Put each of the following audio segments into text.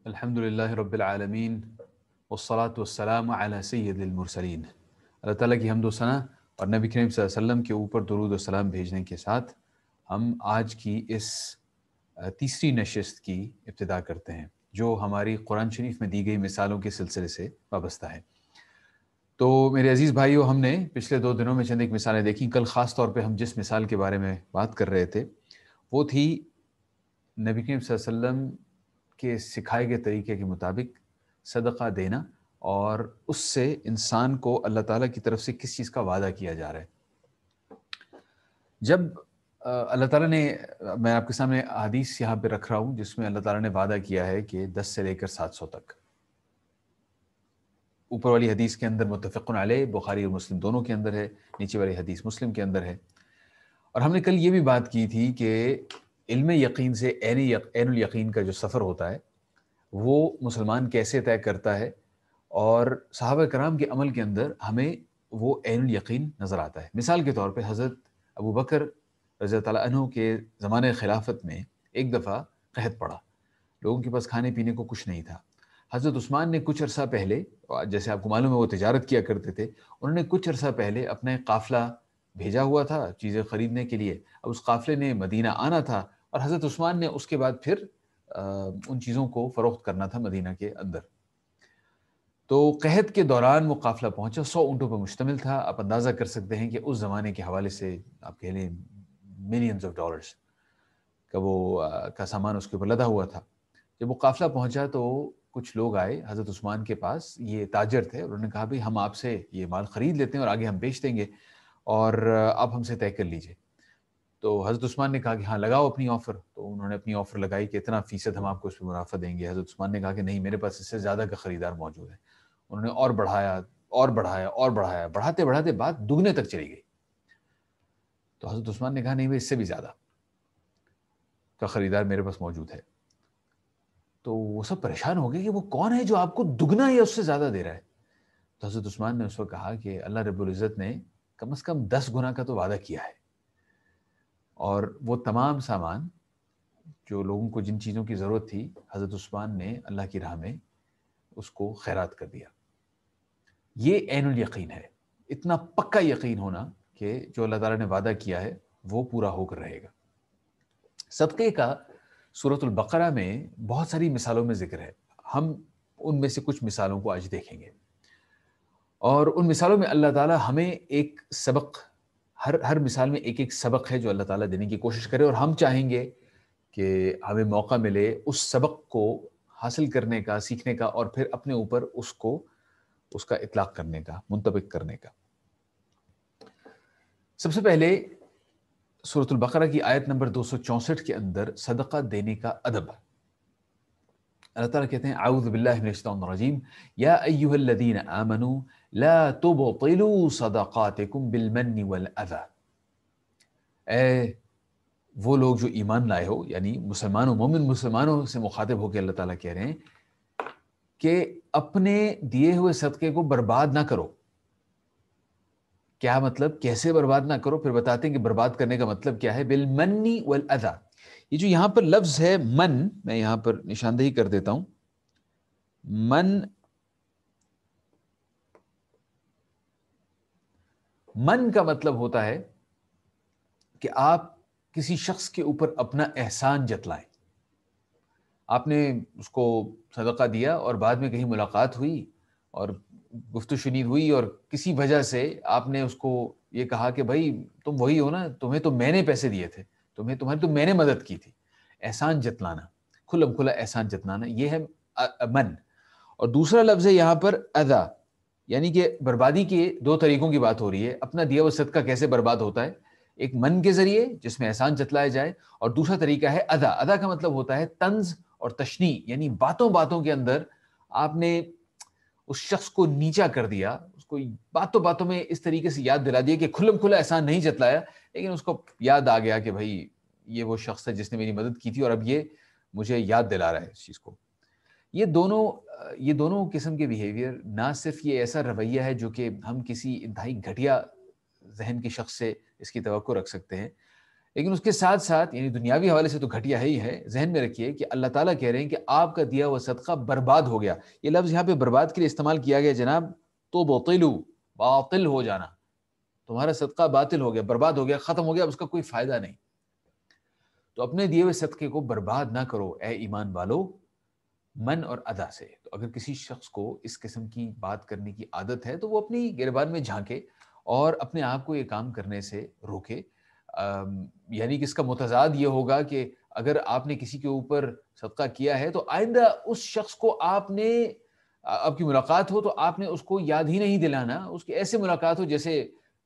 الحمد للہ رب العالمین والصلاة والسلام علی سید المرسلین۔ اللہ تعالیٰ کی حمد و ثنا اور نبی کریم صلی اللہ علیہ وسلم کے اوپر درود و سلام بھیجنے کے ساتھ ہم آج کی اس تیسری نشست کی ابتدا کرتے ہیں جو ہماری قرآن شریف میں دی گئی مثالوں کے سلسلے سے وابستہ ہے۔ تو میرے عزیز بھائیو، ہم نے پچھلے 2 دنوں میں چند ایک مثالیں دیکھیں۔ کل خاص طور پہ ہم جس مثال کے بارے میں بات کر رہے تھے وہ تھی نبی کریم صلی اللہ علیہ وسلم کے سکھائے گئے طریقے کے مطابق صدقہ دینا، اور اس سے انسان کو اللہ تعالیٰ کی طرف سے کس چیز کا وعدہ کیا جا رہا ہے۔ جب اللہ تعالیٰ نے، میں آپ کے سامنے حدیث یہاں پہ رکھ رہا ہوں جس میں اللہ تعالیٰ نے وعدہ کیا ہے کہ 10 سے لے کر 700 تک۔ اوپر والی حدیث کے اندر متفق علیہ بخاری اور مسلم دونوں کے اندر ہے، نیچے والی حدیث مسلم کے اندر ہے۔ اور ہم نے کل یہ بھی بات کی تھی کہ علم یقین سے عین الیقین کا جو سفر ہوتا ہے وہ مسلمان کیسے طے کرتا ہے، اور صحابہ کرام کے عمل کے اندر ہمیں وہ عین الیقین نظر آتا ہے۔ مثال کے طور پہ حضرت ابو بکر رضی اللہ تعالیٰ عنہ کے زمانے خلافت میں ایک دفعہ قحط پڑا، لوگوں کے پاس کھانے پینے کو کچھ نہیں تھا۔ حضرت عثمان نے کچھ عرصہ پہلے، جیسے آپ کو معلوم ہے وہ تجارت کیا کرتے تھے، انہوں نے کچھ عرصہ پہلے اپنا ایک قافلہ بھیجا ہوا تھا چیزیں خریدنے کے لیے۔ اب اس قافلے نے مدینہ آنا تھا اور حضرت عثمان نے اس کے بعد پھر ان چیزوں کو فروخت کرنا تھا مدینہ کے اندر۔ تو قحط کے دوران وہ قافلہ پہنچا، 100 اونٹوں پر مشتمل تھا۔ آپ اندازہ کر سکتے ہیں کہ اس زمانے کے حوالے سے آپ کہہ لیں ملینز آف ڈالرز کا وہ کا سامان اس کے اوپر لدا ہوا تھا۔ جب وہ قافلہ پہنچا تو کچھ لوگ آئے حضرت عثمان کے پاس، یہ تاجر تھے، اور انہوں نے کہا بھئی ہم آپ سے یہ مال خرید لیتے ہیں اور آگے ہم بیچ دیں گے، اور آپ ہم سے طے کر لیجئے۔ تو حضرت عثمان نے کہا کہ ہاں لگاؤ اپنی آفر۔ تو انہوں نے اپنی آفر لگائی کہ اتنا فیصد ہم آپ کو اس پہ منافع دیں گے۔ حضرت عثمان نے کہا کہ نہیں، میرے پاس اس سے زیادہ کا خریدار موجود ہے۔ انہوں نے اور بڑھایا اور بڑھایا اور بڑھایا، بڑھاتے بڑھاتے بات دگنے تک چلی گئی۔ تو حضرت عثمان نے کہا نہیں بھائی، اس سے بھی زیادہ کا خریدار میرے پاس موجود ہے۔ تو وہ سب پریشان ہو گئے کہ وہ کون ہے جو آپ کو دگنا یا اس سے زیادہ دے رہا ہے۔ تو حضرت عثمان نے اس وقت کہا کہ اللہ رب العزت نے کم از کم 10 گنا کا تو وعدہ کیا ہے، اور وہ تمام سامان جو لوگوں کو جن چیزوں کی ضرورت تھی حضرت عثمان نے اللہ کی راہ میں اس کو خیرات کر دیا۔ یہ عین الیقین ہے، اتنا پکا یقین ہونا کہ جو اللہ تعالیٰ نے وعدہ کیا ہے وہ پورا ہو کر رہے گا۔ صدقے کا سورۃ البقرہ میں بہت ساری مثالوں میں ذکر ہے، ہم ان میں سے کچھ مثالوں کو آج دیکھیں گے، اور ان مثالوں میں اللہ تعالیٰ ہمیں ایک سبق، ہر مثال میں ایک ایک سبق ہے جو اللہ تعالیٰ دینے کی کوشش کرے، اور ہم چاہیں گے کہ ہمیں موقع ملے اس سبق کو حاصل کرنے کا، سیکھنے کا، اور پھر اپنے اوپر اس کا اطلاق کرنے کا، منطبق کرنے کا۔ سب سے پہلے سورۃ البقرہ کی آیت نمبر 264 کے اندر صدقہ دینے کا ادب۔ اللہ تعالیٰ کہتے ہیں اعوذ باللہ من الشیطان الرجیم یا ایھا الذین آمنوا لا تبطلوا صدقاتکم بالمن والاذی۔ اے وہ لوگ جو ایمان لائے ہو، یعنی مسلمانوں، مومن مسلمانوں سے مخاطب ہو کے اللہ تعالیٰ کہہ رہے ہیں کہ اپنے دیے ہوئے صدقے کو برباد نہ کرو۔ کیا مطلب؟ کیسے برباد نہ کرو؟ پھر بتاتے ہیں کہ برباد کرنے کا مطلب کیا ہے۔ بالمن والاذی، یہ جو یہاں پر لفظ ہے من، میں یہاں پر نشاندہی کر دیتا ہوں۔ من کا مطلب ہوتا ہے کہ آپ کسی شخص کے اوپر اپنا احسان جتلائیں۔ آپ نے اس کو صدقہ دیا اور بعد میں کہیں ملاقات ہوئی اور گفت و شنید ہوئی، اور کسی وجہ سے آپ نے اس کو یہ کہا کہ بھائی تم وہی ہو نا، تمہیں تو میں نے پیسے دیے تھے، تو میں نے مدد کی تھی۔ احسان جتلانا، کھلم کھلا احسان جتلانا، یہ ہے من۔ اور دوسرا لفظ ہے یہاں پر اذا، یعنی کہ بربادی کے 2 طریقوں کی بات ہو رہی ہے۔ اپنا دیا ہوا صدقہ کیسے برباد ہوتا ہے؟ ایک من کے ذریعے جس میں احسان جتلایا جائے، اور دوسرا طریقہ ہے اذا۔ اذا کا مطلب ہوتا ہے طنز اور تشنیع، یعنی باتوں باتوں کے اندر آپ نے اس شخص کو نیچا کر دیا، اس کو باتوں باتوں میں اس طریقے سے یاد دلا دیا کہ کھلم کھلا احسان نہیں جتلایا، لیکن اس کو یاد آ گیا کہ بھائی یہ وہ شخص ہے جس نے میری مدد کی تھی اور اب یہ مجھے یاد دلا رہا ہے اس چیز کو۔ یہ دونوں قسم کے بیہیویئر، نہ صرف یہ ایسا رویہ ہے جو کہ ہم کسی انتہائی گھٹیا ذہن کے شخص سے اس کی توقع رکھ سکتے ہیں، لیکن اس کے ساتھ ساتھ یعنی دنیاوی حوالے سے تو گھٹیا ہی ہے. ذہن میں رکھیے کہ اللہ تعالیٰ کہہ رہے ہیں کہ آپ کا دیا ہوا صدقہ برباد ہو گیا. یہ لفظ یہاں پہ برباد کے لیے استعمال کیا گیا جناب. تو باطل ہو جانا، تمہارا صدقہ باطل ہو گیا، برباد ہو گیا، ختم ہو گیا، اس کا کوئی فائدہ نہیں. تو اپنے دیے ہوئے صدقے کو برباد نہ کرو اے ایمان والو، من اور ادا سے. تو اگر کسی شخص کو اس قسم کی بات کرنے کی عادت ہے تو وہ اپنی گریبان میں جھانکے اور اپنے آپ کو یہ کام کرنے سے روکے. یعنی کہ اس کا متضاد یہ ہوگا کہ اگر آپ نے کسی کے اوپر صدقہ کیا ہے تو آئندہ اس شخص کو آپ کی ملاقات ہو تو آپ نے اس کو یاد ہی نہیں دلانا. اس کی ایسے ملاقات ہو جیسے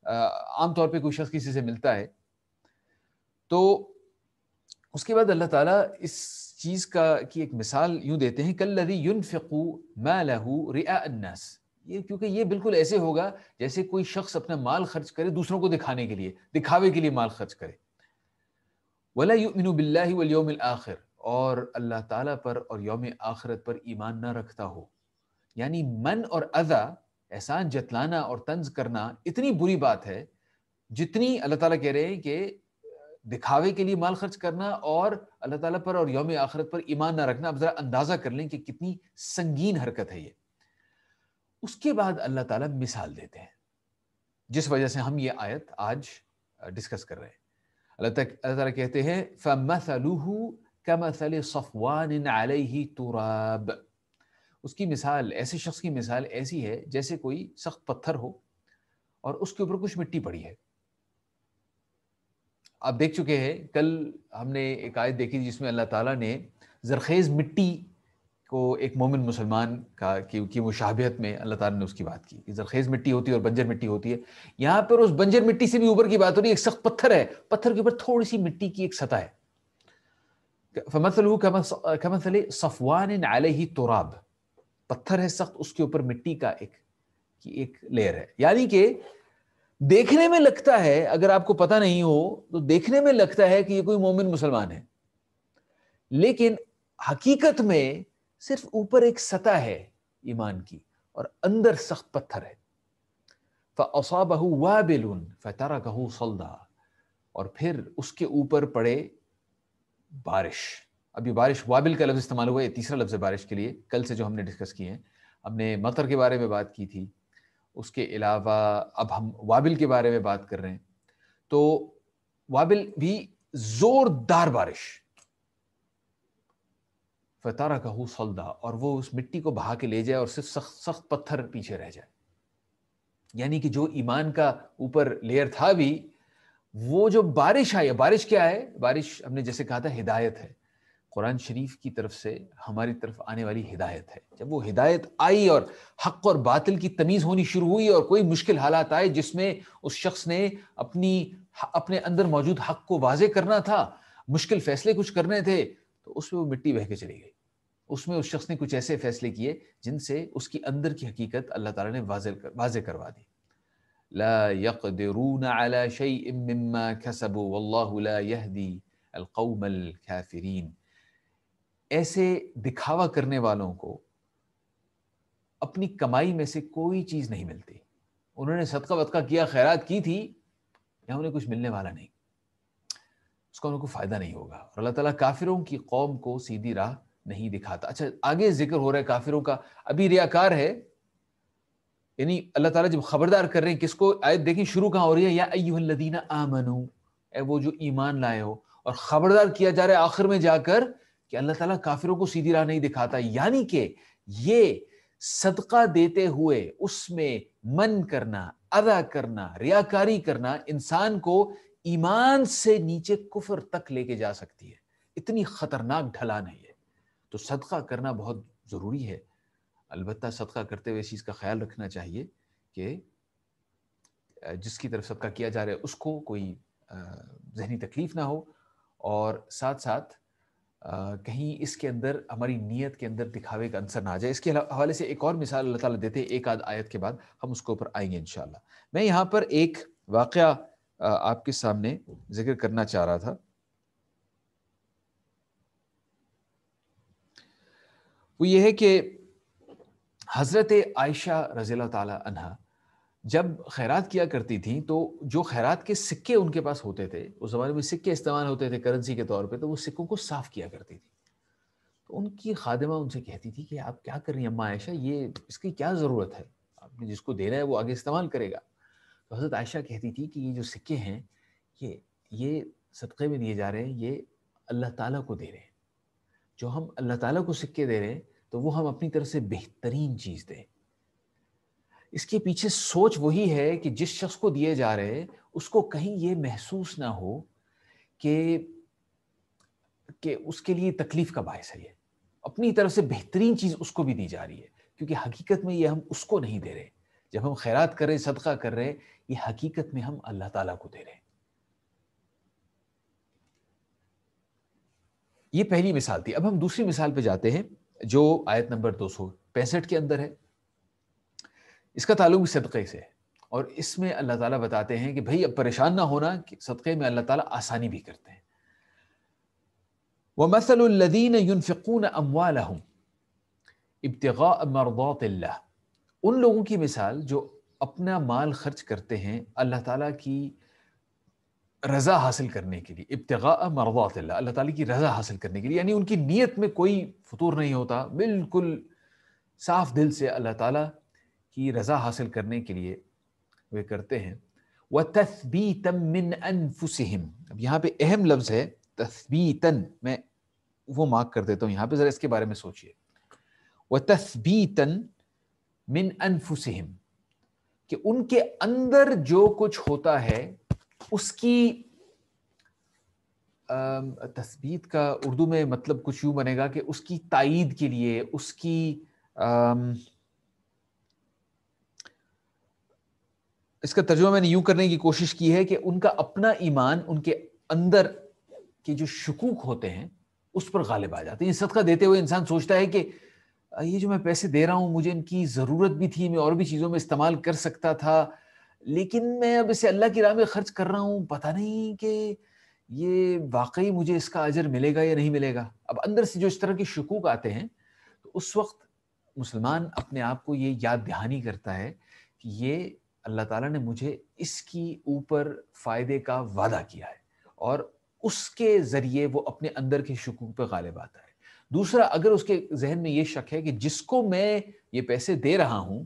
عام طور پہ کوئی شخص کسی سے ملتا ہے. تو اس کے بعد اللہ تعالیٰ اس چیز کی ایک مثال یوں دیتے ہیں کالذی ينفق مالہ رئاء الناس. یہ کیونکہ یہ بالکل ایسے ہوگا جیسے کوئی شخص اپنا مال خرچ کرے دوسروں کو دکھانے کے لیے، دکھاوے کے لیے مال خرچ کرے. ولا یؤمن باللہ والیوم الآخر، اور اللہ تعالیٰ پر اور یوم آخرت پر ایمان نہ رکھتا ہو. یعنی من اور اذا، احسان جتلانا اور طنز کرنا اتنی بری بات ہے جتنی اللہ تعالیٰ کہہ رہے ہیں کہ دکھاوے کے لیے مال خرچ کرنا اور اللہ تعالیٰ پر اور یوم آخرت پر ایمان نہ رکھنا. اب ذرا اندازہ کر لیں کہ کتنی سنگین حرکت ہے یہ. اس کے بعد اللہ تعالیٰ مثال دیتے ہیں جس وجہ سے ہم یہ آیت آج ڈسکس کر رہے ہیں. اللہ تعالیٰ کہتے ہیں فَمَثَلُهُ كَمَثَلِ صَفْوَانٍ عَلَيْهِ تُرَابٌ. اس کی مثال، ایسے شخص کی مثال ایسی ہے جیسے کوئی سخت پتھر ہو اور اس کے اوپر کچھ مٹی پڑی ہے. آپ دیکھ چکے ہیں، کل ہم نے ایک آیت دیکھی تھی جس میں اللہ تعالیٰ نے زرخیز مٹی کو ایک مومن مسلمان کی مشابہت میں اللہ تعالیٰ نے اس کی بات کی. زرخیز مٹی ہوتی ہے اور بنجر مٹی ہوتی ہے. یہاں پر اس بنجر مٹی سے بھی اوپر کی بات ہو رہی ہے. ایک سخت پتھر ہے، پتھر کے اوپر تھوڑی سی مٹی کی ایک سطح ہے. فَمَثَلُهُ كَمَثَلِ صَفْوَانٍ عَلَيْهِ تُرَابٌ. پتھر ہے سخت، اس کے اوپر مٹی کا ایک لیئر ہے. یعنی کہ دیکھنے میں لگتا ہے، اگر آپ کو پتہ نہیں ہو تو دیکھنے میں لگتا ہے کہ یہ کوئی مومن مسلمان ہے، لیکن حقیقت میں صرف اوپر ایک سطح ہے ایمان کی اور اندر سخت پتھر ہے. فَأَصَابَهُ وَابِلٌ فَتَرَكَهُ صَلْدًا. اور پھر اس کے اوپر پڑے بارش. ابھی بارش، وابل کا لفظ استعمال ہوا ہے، یہ تیسرا لفظ ہے بارش کے لیے کل سے جو ہم نے ڈسکس کیے ہیں. ہم نے مطر کے بارے میں بات کی تھی، اس کے علاوہ اب ہم وابل کے بارے میں بات کر رہے ہیں. تو وابل بھی زوردار بارش. فَتَرَكَهُ صَلْدًا، اور وہ اس مٹی کو بہا کے لے جائے اور صرف سخت پتھر پیچھے رہ جائے. یعنی کہ جو ایمان کا اوپر لیئر تھا بھی، وہ جو بارش آئی ہے، بارش کیا ہے؟ بارش ہم نے جیسے کہا تھا ہدایت ہے. قرآن شریف کی طرف سے ہماری طرف آنے والی ہدایت ہے. جب وہ ہدایت آئی اور حق اور باطل کی تمیز ہونی شروع ہوئی اور کوئی مشکل حالات آئے جس میں اس شخص نے اپنے اندر موجود حق کو واضح کرنا تھا، مشکل فیصلے کچھ کرنے تھے، تو اس میں وہ مٹی بہہ کے چلی گئی. اس میں اس شخص نے کچھ ایسے فیصلے کیے جن سے اس کی اندر کی حقیقت اللہ تعالیٰ نے واضح کروا دی. لا يقدرون على شيء مما كسبوا والله لا يهدي القوم الكافرين. ایسے دکھاوا کرنے والوں کو اپنی کمائی میں سے کوئی چیز نہیں ملتی. انہوں نے صدقہ ودقہ کیا، خیرات کی تھی، یا انہیں کچھ ملنے والا نہیں، اس کا ان کو فائدہ نہیں ہوگا. اور اللہ تعالیٰ کافروں کی قوم کو سیدھی راہ نہیں دکھاتا. اچھا، آگے ذکر ہو رہا ہے کافروں کا. ابھی ریاکار ہے، یعنی اللہ تعالیٰ جب خبردار کر رہے ہیں کس کو، آیت دیکھیں شروع کہاں ہو رہی ہے، یا ایھا الذین آمنو، اے وہ جو ایمان لائے ہو. اور خبردار کیا جا رہا ہے آخر میں جا کر کہ اللہ تعالیٰ کافروں کو سیدھی راہ نہیں دکھاتا. یعنی کہ یہ صدقہ دیتے ہوئے اس میں من کرنا، ادا کرنا، ریاکاری کرنا انسان کو ایمان سے نیچے کفر تک لے کے جا سکتی ہے. اتنی خطرناک ڈھلان ہے یہ. تو صدقہ کرنا بہت ضروری ہے. البتہ صدقہ کرتے ہوئے اس چیز کا خیال رکھنا چاہیے کہ جس کی طرف صدقہ کیا جا رہا ہے اس کو کوئی ذہنی تکلیف نہ ہو، اور ساتھ ساتھ کہیں اس کے اندر ہماری نیت کے اندر دکھاوے کا عنصر نہ آ جائے. اس کے حوالے سے ایک اور مثال اللہ تعالیٰ دیتے ہیں، ایک آدھ آیت کے بعد ہم اس کے اوپر آئیں گے انشاءاللہ. میں یہاں پر ایک واقعہ آپ کے سامنے ذکر کرنا چاہ رہا تھا. وہ یہ ہے کہ حضرت عائشہ رضی اللہ تعالی عنہا جب خیرات کیا کرتی تھیں تو جو خیرات کے سکے ان کے پاس ہوتے تھے، اس زمانے میں سکے استعمال ہوتے تھے کرنسی کے طور پہ، تو وہ سکوں کو صاف کیا کرتی تھی. تو ان کی خادمہ ان سے کہتی تھی کہ آپ کیا کر رہی ہیں اماں عائشہ، یہ اس کی کیا ضرورت ہے، آپ نے جس کو دینا ہے وہ آگے استعمال کرے گا. تو حضرت عائشہ کہتی تھی کہ یہ جو سکے ہیں یہ صدقے میں دیے جا رہے ہیں، یہ اللہ تعالیٰ کو دے رہے ہیں. جو ہم اللہ تعالیٰ کو سکے دے رہے ہیں تو وہ ہم اپنی طرف سے بہترین چیز دیں. اس کے پیچھے سوچ وہی ہے کہ جس شخص کو دیے جا رہے ہیں اس کو کہیں یہ محسوس نہ ہو کہ اس کے لیے تکلیف کا باعث ہے. یہ اپنی طرف سے بہترین چیز اس کو بھی دی جا رہی ہے، کیونکہ حقیقت میں یہ ہم اس کو نہیں دے رہے. جب ہم خیرات کر رہے، صدقہ کر رہے، یہ حقیقت میں ہم اللہ تعالیٰ کو دے رہے ہیں. یہ پہلی مثال تھی. اب ہم دوسری مثال پہ جاتے ہیں جو آیت نمبر 265 کے اندر ہے. اس کا تعلق بھی صدقے سے ہے، اور اس میں اللہ تعالیٰ بتاتے ہیں کہ بھئی اب پریشان نہ ہونا کہ صدقے میں اللہ تعالیٰ آسانی بھی کرتے ہیں. وَمَثَلُ الَّذِينَ يُنْفِقُونَ أَمْوَالَهُمْ ابْتِغَاءَ مَرْضَاتِ اللَّهِ، ان لوگوں کی مثال جو اپنا مال خرچ کرتے ہیں اللہ تعالیٰ کی رضا حاصل کرنے کے لیے. ابتغاء مرضات اللہ، اللہ تعالیٰ کی رضا حاصل کرنے کے لیے، یعنی ان کی نیت میں کوئی فطور نہیں ہوتا، بالکل صاف دل سے اللہ تعالیٰ کی رضا حاصل کرنے کے لیے وہ کرتے ہیں. وَتَثْبِيتًا مِّنْ أَنفُسِهِمْ، اب یہاں پہ اہم لفظ ہے تثبیتاً، میں وہ مارک کر دیتا ہوں یہاں پہ، ذرا اس کے بارے میں سوچئے. وَتَثْبِيتًا مِّنْ أَنفُسِهِمْ، کہ ان کے اندر جو کچھ ہوتا ہے اس کی تثبیت کا اردو میں مطلب کچھ یوں بنے گا کہ اس کی تائید کے لیے، اس کی اس کا ترجمہ میں نے یوں کرنے کی کوشش کی ہے کہ ان کا اپنا ایمان، ان کے اندر کے جو شکوک ہوتے ہیں اس پر غالب آ جاتے ہیں. صدقہ دیتے ہوئے انسان سوچتا ہے کہ یہ جو میں پیسے دے رہا ہوں مجھے ان کی ضرورت بھی تھی، میں اور بھی چیزوں میں استعمال کر سکتا تھا، لیکن میں اب اسے اللہ کی راہ میں خرچ کر رہا ہوں، پتہ نہیں کہ یہ واقعی مجھے اس کا اجر ملے گا یا نہیں ملے گا. اب اندر سے جو اس طرح کے شکوک آتے ہیں تو اس وقت مسلمان اپنے آپ کو یہ یاد دہانی کرتا ہے کہ یہ اللہ تعالیٰ نے مجھے اس کی اوپر فائدے کا وعدہ کیا ہے، اور اس کے ذریعے وہ اپنے اندر کے شکوک پہ غالب آتا ہے. دوسرا، اگر اس کے ذہن میں یہ شک ہے کہ جس کو میں یہ پیسے دے رہا ہوں،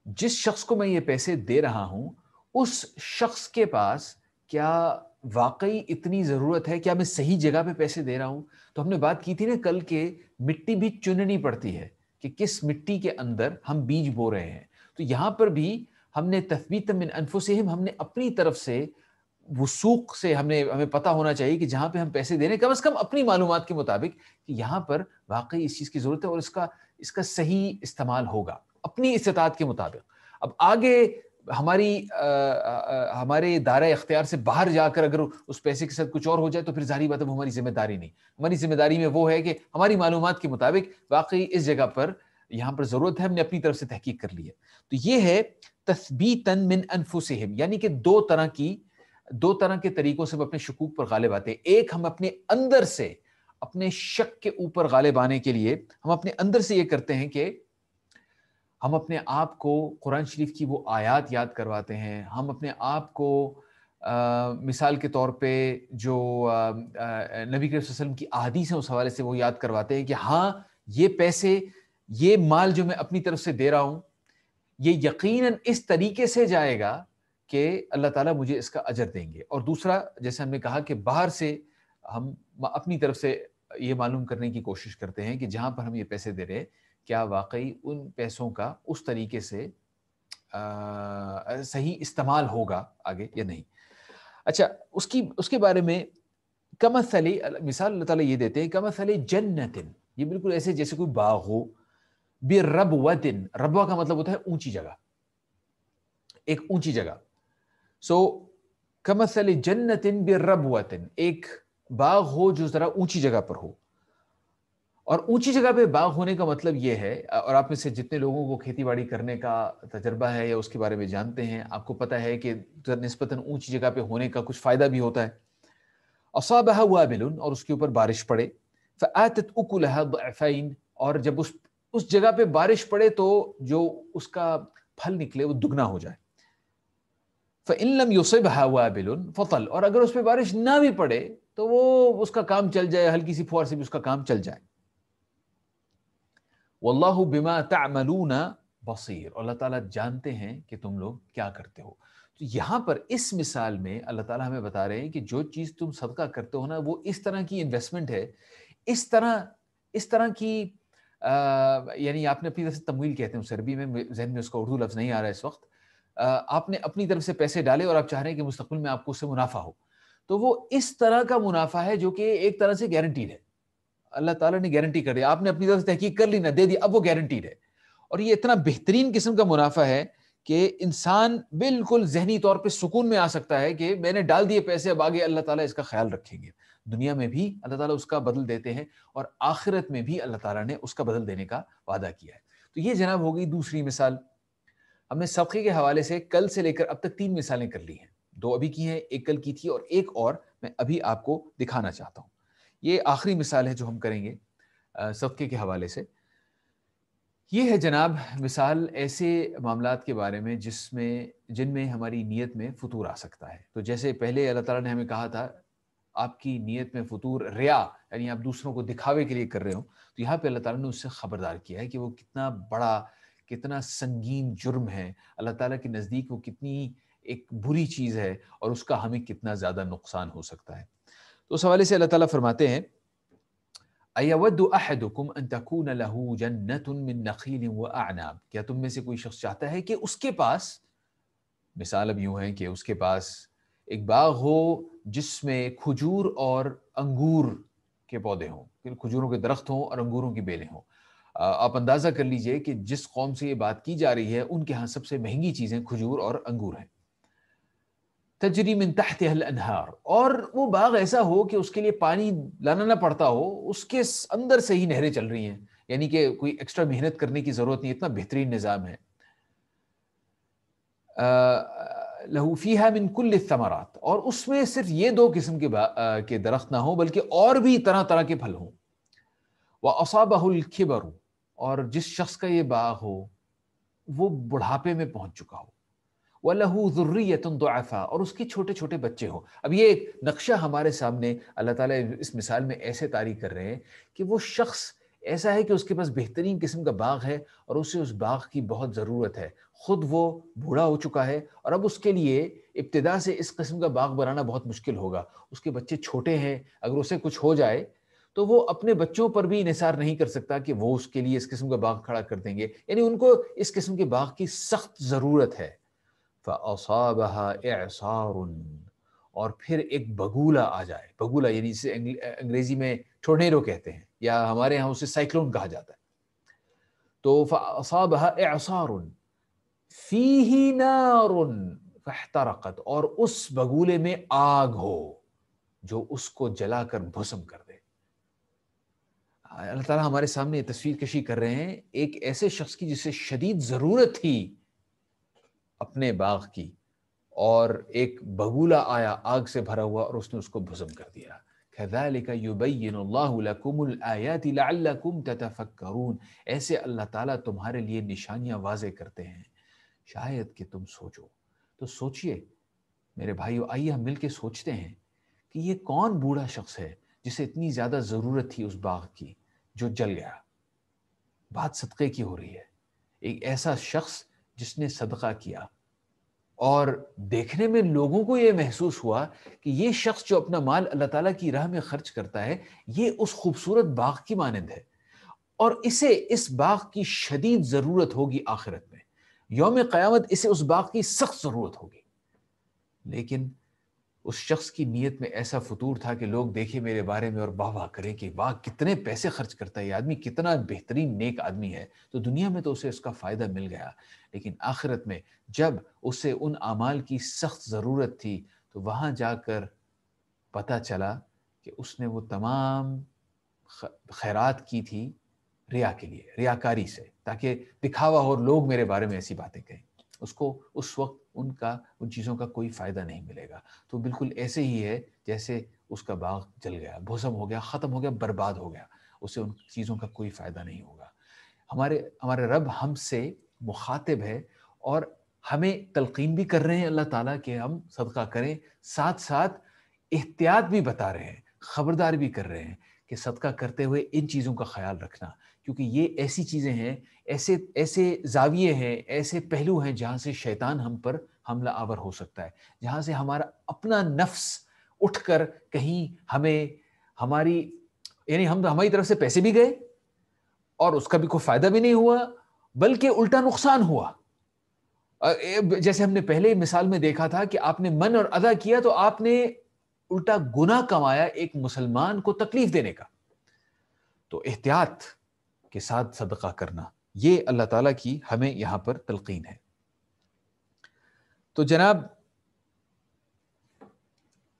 جس شخص کو میں یہ پیسے دے رہا ہوں، اس شخص کے پاس کیا واقعی اتنی ضرورت ہے، کیا میں صحیح جگہ پہ پیسے دے رہا ہوں. تو ہم نے بات کی تھی نا کل کہ مٹی بھی چننی پڑتی ہے کہ کس مٹی کے اندر ہم بیج بو رہے ہیں. تو یہاں پر بھی ہم نے تثبیتا من انفسہم، ہم نے اپنی طرف سے وثوق سے ہمیں پتہ ہونا چاہیے کہ جہاں پہ ہم پیسے دے رہے ہیں کم از کم اپنی معلومات کے مطابق کہ یہاں پر واقعی اس چیز کی ضرورت ہے اور اس کا صحیح استعمال ہوگا اپنی استطاعت کے مطابق. اب آگے ہمارے دائرہ اختیار سے باہر جا کر اگر اس پیسے کے ساتھ کچھ اور ہو جائے تو پھر ظاہری بات ہے وہ ہماری ذمہ داری نہیں. ہماری ذمہ داری میں وہ ہے کہ ہماری معلومات کے مطابق واقعی اس جگہ پر یہاں پر ضرورت ہے، ہم نے اپنی طرف سے تحقیق کر لی ہے. تو یہ ہے تثبیتا من انفسہم، یعنی کہ دو طرح کے طریقوں سے ہم اپنے شکوک پر غالب آتے ہیں. ایک، ہم اپنے اندر سے اپنے شک کے اوپر غالب آنے کے لیے ہم اپنے اندر سے یہ کرتے ہیں کہ ہم اپنے آپ کو قرآن شریف کی وہ آیات یاد کرواتے ہیں. ہم اپنے آپ کو مثال کے طور پہ جو نبی کریم صلی اللہ علیہ وسلم کی احادیث ہیں اس حوالے سے وہ یاد کرواتے ہیں کہ ہاں یہ پیسے، یہ مال جو میں اپنی طرف سے دے رہا ہوں یہ یقیناً اس طریقے سے جائے گا کہ اللہ تعالیٰ مجھے اس کا اجر دیں گے. اور دوسرا، جیسے ہم نے کہا کہ باہر سے ہم اپنی طرف سے یہ معلوم کرنے کی کوشش کرتے ہیں کہ جہاں پر ہم یہ پیسے دے رہے ہیں کیا واقعی ان پیسوں کا اس طریقے سے صحیح استعمال ہوگا آگے یا نہیں. اچھا، اس کے بارے میں کمثل، مثال اللہ تعالیٰ یہ دیتے ہیں کمثل جنت، یہ بالکل ایسے جیسے کوئی باغ ہو، بربوۃ، ربوہ کا مطلب ہوتا ہے اونچی جگہ، ایک اونچی جگہ. کمثل جنت بربوۃ، ایک باغ ہو جو ذرا اونچی جگہ پر ہو. اور اونچی جگہ پہ باغ ہونے کا مطلب یہ ہے، اور آپ میں سے جتنے لوگوں کو کھیتی باڑی کرنے کا تجربہ ہے یا اس کے بارے میں جانتے ہیں، آپ کو پتہ ہے کہ نسبتاً اونچی جگہ پہ ہونے کا کچھ فائدہ بھی ہوتا ہے. اصابها وابل، اور اس کے اوپر بارش پڑے، فآتت اکلها ضعفین، اور جب اس اس جگہ پہ بارش پڑے تو جو اس کا پھل نکلے وہ دگنا ہو جائے. فَإِن لَمْ يُصِبْهَا وَابِلٌ فَطَلْ، اور اگر اس پہ بارش نہ بھی پڑے تو وہ اس کا کام چل جائے، ہلکی سی پھوار سے بھی اس کا کام چل جائے. وَاللَّهُ بِمَا تَعْمَلُونَ بَصِيرٌ، اللہ تعالیٰ جانتے ہیں کہ تم لوگ کیا کرتے ہو. تو یہاں پر اس مثال میں اللہ تعالیٰ ہمیں بتا رہے ہیں کہ جو چیز تم صدقہ کرتے ہو نا، وہ اس طرح کی انویسٹمنٹ ہے، اس طرح کی یعنی آپ نے اپنی طرف سے تمویل کہتے ہیں اسے عربی میں، ذہن میں اس کا اردو لفظ نہیں آ رہا ہے اس وقت. آپ نے اپنی طرف سے پیسے ڈالے اور آپ چاہ رہے ہیں کہ مستقبل میں آپ کو اس سے منافع ہو، تو وہ اس طرح کا منافع ہے جو کہ ایک طرح سے گارنٹیڈ ہے. اللہ تعالیٰ نے گارنٹی کر دیا، آپ نے اپنی طرف سے تحقیق کر لی نا، دے دی، اب وہ گارنٹیڈ ہے. اور یہ اتنا بہترین قسم کا منافع ہے کہ انسان بالکل ذہنی طور پہ سکون میں آ سکتا ہے کہ میں نے ڈال دیے پیسے، اب آگے اللہ تعالیٰ اس کا خیال رکھیں گے. دنیا میں بھی اللہ تعالیٰ اس کا بدل دیتے ہیں اور آخرت میں بھی اللہ تعالیٰ نے اس کا بدل دینے کا وعدہ کیا ہے. تو یہ جناب ہو گئی دوسری مثال. ہم نے صدقے کے حوالے سے کل سے لے کر اب تک 3 مثالیں کر لی ہیں، 2 ابھی کی ہیں، ایک کل کی تھی اور ایک اور میں ابھی آپ کو دکھانا چاہتا ہوں. یہ آخری مثال ہے جو ہم کریں گے صدقے کے حوالے سے. یہ ہے جناب مثال ایسے معاملات کے بارے میں جن میں ہماری نیت میں فطور آ سکتا ہے. تو جیسے پہلے اللہ تعالیٰ نے ہمیں کہا تھا آپ کی نیت میں فطور ریا، یعنی آپ دوسروں کو دکھاوے کے لیے کر رہے ہو، تو یہاں پہ اللہ تعالیٰ نے اس سے خبردار کیا ہے کہ وہ کتنا بڑا، کتنا سنگین جرم ہے اللہ تعالیٰ کے نزدیک، وہ کتنی ایک بری چیز ہے اور اس کا ہمیں کتنا زیادہ نقصان ہو سکتا ہے. تو اس حوالے سے اللہ تعالیٰ فرماتے ہیں اَيَوَدُّ أَحَدُكُمْ أَن تَكُونَ لَهُ جَنَّةٌ مِّن نَخِيلٍ وَأَعْنَابٍ، کیا تم میں سے کوئی شخص چاہتا ہے کہ اس کے پاس، مثال اب یوں ہے کہ اس کے پاس ایک باغ ہو جس میں کھجور اور انگور کے پودے ہوں، کھجوروں کے درخت ہوں اور انگوروں کی بیلیں ہوں. آپ اندازہ کر لیجئے کہ جس قوم سے یہ بات کی جا رہی ہے ان کے ہاں سب سے مہنگی چیزیں کھجور اور انگور ہیں. تجری من تحتها الانہار، اور وہ باغ ایسا ہو کہ اس کے لیے پانی لانا نہ پڑتا ہو، اس کے اندر سے ہی نہریں چل رہی ہیں، یعنی کہ کوئی ایکسٹرا محنت کرنے کی ضرورت نہیں، اتنا بہترین نظام ہے. لہو فیہا من کل الثمرات، اور اس میں صرف یہ 2 قسم کے درخت نہ ہوں بلکہ اور بھی طرح طرح کے پھل ہوں. وَأَصَابَهُ الْكِبَرُ، اور جس شخص کا یہ باغ ہو وہ بڑھاپے میں پہنچ چکا ہو. وَلَهُ ذُرِّيَّةٌ ضُعَفَاءُ، اور اس کے چھوٹے چھوٹے بچے ہوں. اب یہ ایک نقشہ ہمارے سامنے اللہ تعالیٰ اس مثال میں ایسے طاری کر رہے ہیں کہ وہ شخص ایسا ہے کہ اس کے پاس بہترین قسم کا باغ ہے اور اسے اس باغ کی بہت ضرورت ہے، خود وہ بوڑھا ہو چکا ہے اور اب اس کے لیے ابتدا سے اس قسم کا باغ بنانا بہت مشکل ہوگا. اس کے بچے چھوٹے ہیں، اگر اسے کچھ ہو جائے تو وہ اپنے بچوں پر بھی انحصار نہیں کر سکتا کہ وہ اس کے لیے اس قسم کا باغ کھڑا کر دیں گے، یعنی ان کو اس قسم کے باغ کی سخت ضرورت ہے. فَأَصَابَهَا إِعْصَارٌ، اور پھر ایک بگولا آ جائے. بگولا یعنی اسے انگریزی میں ٹورنیڈو کہتے ہیں یا ہمارے ہاں اسے سائیکلون کہا جاتا ہے. تو فَأَصَابَهَا إِعْصَارٌ فِيهِ نَارٌ فَاحْتَرَقَتْ، اور اس بگولے میں آگ ہو جو اس کو جلا کر بھسم کر دے. اللہ تعالیٰ ہمارے سامنے یہ تصویر کشی کر رہے ہیں ایک ایسے شخص کی جسے شدید ضرورت تھی اپنے باغ کی، اور ایک بگولا آیا آگ سے بھرا ہوا اور اس نے اس کو بھسم کر دیا. كَذَلِكَ يُبَيِّنُ اللَّهُ لَكُمُ الْآيَاتِ لَعَلَّكُمْ تَتَفَكَّرُونَ، ایسے اللہ تعالیٰ تمہارے لیے نشانیاں واضح کرتے ہیں شاید کہ تم سوچو. تو سوچئے میرے بھائیو، آئیے ہم مل کے سوچتے ہیں کہ یہ کون بوڑھا شخص ہے جسے اتنی زیادہ ضرورت تھی اس باغ کی جو جل گیا. بات صدقے کی ہو رہی ہے. ایک ایسا شخص جس نے صدقہ کیا اور دیکھنے میں لوگوں کو یہ محسوس ہوا کہ یہ شخص جو اپنا مال اللہ تعالیٰ کی راہ میں خرچ کرتا ہے یہ اس خوبصورت باغ کی مانند ہے اور اسے اس باغ کی شدید ضرورت ہوگی آخرت میں، یوم قیامت اسے اس باغ کی سخت ضرورت ہوگی. لیکن اس شخص کی نیت میں ایسا فطور تھا کہ لوگ دیکھیں میرے بارے میں اور واہ واہ کریں کہ واہ کتنے پیسے خرچ کرتا ہے یہ آدمی، کتنا بہترین نیک آدمی ہے. تو دنیا میں تو اسے اس کا فائدہ مل گیا، لیکن آخرت میں جب اسے ان اعمال کی سخت ضرورت تھی تو وہاں جا کر پتہ چلا کہ اس نے وہ تمام خیرات کی تھی ریا کے لیے، ریاکاری سے، تاکہ دکھاوا ہو اور لوگ میرے بارے میں ایسی باتیں کہیں. اس کو اس وقت ان چیزوں کا کوئی فائدہ نہیں ملے گا. تو بالکل ایسے ہی ہے جیسے اس کا باغ جل گیا، بھسم ہو گیا، ختم ہو گیا، برباد ہو گیا، اسے ان چیزوں کا کوئی فائدہ نہیں ہوگا. ہمارے رب ہم سے مخاطب ہے اور ہمیں تلقین بھی کر رہے ہیں اللہ تعالیٰ کہ ہم صدقہ کریں، ساتھ ساتھ احتیاط بھی بتا رہے ہیں، خبردار بھی کر رہے ہیں کہ صدقہ کرتے ہوئے ان چیزوں کا خیال رکھنا، کیونکہ یہ ایسی چیزیں ہیں، ایسے زاویے ہیں، ایسے پہلو ہیں جہاں سے شیطان ہم پر حملہ آور ہو سکتا ہے، جہاں سے ہمارا اپنا نفس اٹھ کر کہیں ہمیں یعنی ہماری طرف سے پیسے بھی گئے اور اس کا بھی کوئی فائدہ بھی نہیں ہوا، بلکہ الٹا نقصان ہوا۔ جیسے ہم نے پہلے مثال میں دیکھا تھا کہ آپ نے من اور ادا کیا تو آپ نے الٹا گناہ کمایا ایک مسلمان کو تکلیف دینے کا۔ تو احتیاط کے ساتھ صدقہ کرنا، یہ اللہ تعالیٰ کی ہمیں یہاں پر تلقین ہے۔ تو جناب،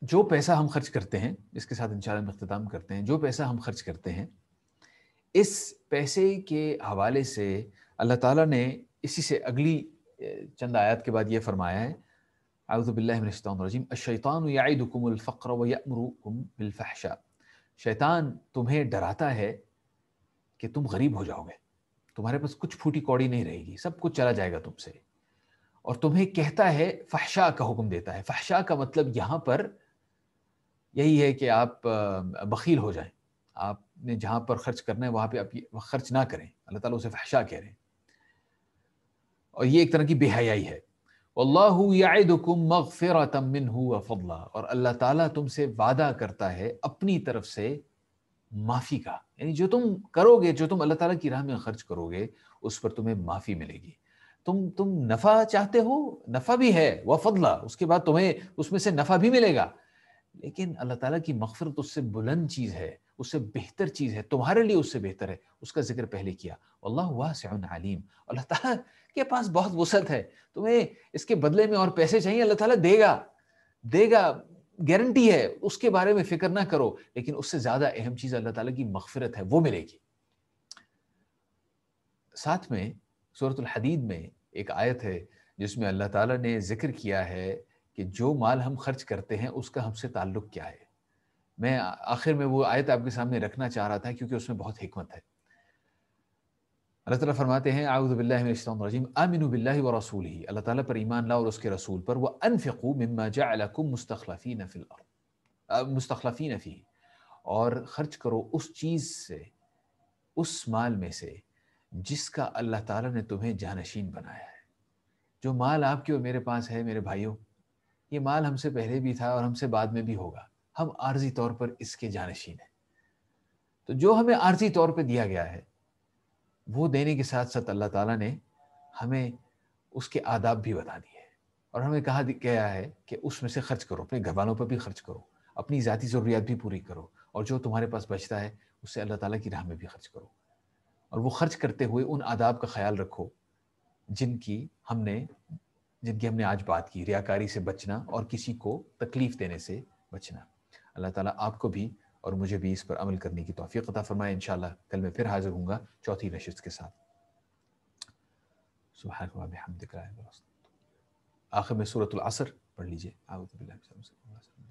جو پیسہ ہم خرچ کرتے ہیں، اس کے ساتھ انشاءاللہ ہم اختتام کرتے ہیں، جو پیسہ ہم خرچ کرتے ہیں، اس پیسے کے حوالے سے اللہ تعالیٰ نے اسی سے اگلی چند آیات کے بعد یہ فرمایا ہے، اعوذ باللہ من الشیطان الرجیم، الشیطان یعدکم الفقر ویأمرکم بالفحشاء، شیطان تمہیں ڈراتا ہے کہ تم غریب ہو جاؤ گے، تمہارے پاس کچھ پھوٹی کوڑی نہیں رہے گی، سب کچھ چلا جائے گا تم سے، اور تمہیں کہتا ہے، فحشاء کا حکم دیتا ہے۔ فحشاء کا مطلب یہاں پر یہی ہے کہ آپ بخیل ہو جائیں، آپ نے جہاں پر خرچ کرنا ہے وہاں پہ آپ خرچ نہ کریں، اللہ تعالیٰ اسے فحشاء کہہ رہے ہیں، اور یہ ایک طرح کی بے حیائی ہے۔ واللہ یعدکم مغفرۃ منہ وفضلا، اور اللہ تعالیٰ تم سے وعدہ کرتا ہے اپنی طرف سے معافی کا، یعنی جو تم کرو گے، جو تم اللہ تعالیٰ کی راہ میں خرچ کرو گے، اس پر تمہیں معافی ملے گی۔ تم نفع چاہتے ہو، نفع بھی ہے، وفضلا، اس کے بعد تمہیں اس میں سے نفع بھی ملے گا، لیکن اللہ تعالیٰ کی مغفرت اس سے بلند چیز ہے، اس سے بہتر چیز ہے، تمہارے لیے اس سے بہتر ہے، اس کا ذکر پہلے کیا۔ واللہ واسع علیم، اللہ تعالیٰ کے پاس بہت وسعت ہے، تمہیں اس کے بدلے میں اور پیسے چاہیے، اللہ تعالیٰ دے گا، گارنٹی ہے، اس کے بارے میں فکر نہ کرو، لیکن اس سے زیادہ اہم چیز اللہ تعالیٰ کی مغفرت ہے، وہ ملے گی۔ ساتھ میں سورۃ الحدید میں ایک آیت ہے جس میں اللہ تعالیٰ نے ذکر کیا ہے کہ جو مال ہم خرچ کرتے ہیں اس کا ہم سے تعلق کیا ہے۔ میں آخر میں وہ آیت آپ کے سامنے رکھنا چاہ رہا تھا کیونکہ اس میں بہت حکمت ہے۔ اللہ تعالیٰ فرماتے ہیں، اعوذ باللہ من الشیطان الرجیم، آمنوا باللہ ورسولہ، اللہ تعالیٰ پر ایمان لاؤ اور اس کے رسول پر، وانفقوا مما جعلکم مستخلفین فی الارض، مستخلفین فیہ، اور خرچ کرو اس چیز سے، اس مال میں سے جس کا اللہ تعالیٰ نے تمہیں جانشین بنایا ہے۔ جو مال آپ کے اور میرے پاس ہے میرے بھائیوں، یہ مال ہم سے پہلے بھی تھا اور ہم سے بعد میں بھی ہوگا، ہم عارضی طور پر اس کے جانشین ہیں۔ تو جو ہمیں عارضی طور پہ دیا گیا ہے، وہ دینے کے ساتھ ساتھ اللہ تعالیٰ نے ہمیں اس کے آداب بھی بتا دیے ہیں، اور ہمیں کہا گیا ہے کہ اس میں سے خرچ کرو، اپنے گھر والوں پر بھی خرچ کرو، اپنی ذاتی ضروریات بھی پوری کرو، اور جو تمہارے پاس بچتا ہے اس سے اللہ تعالیٰ کی راہ میں بھی خرچ کرو، اور وہ خرچ کرتے ہوئے ان آداب کا خیال رکھو جن کی ہم نے آج بات کی، ریاکاری سے بچنا اور کسی کو تکلیف دینے سے بچنا۔ اللہ تعالیٰ آپ کو بھی اور مجھے بھی اس پر عمل کرنے کی توفیق عطا فرمائے۔ انشاءاللہ کل میں پھر حاضر ہوں گا چوتھی نشست کے ساتھ۔ سبحانک اللہم وبحمدک، آخر میں سورۃ العصر پڑھ لیجئے۔ اعوذ باللہ من الشیطان الرجیم۔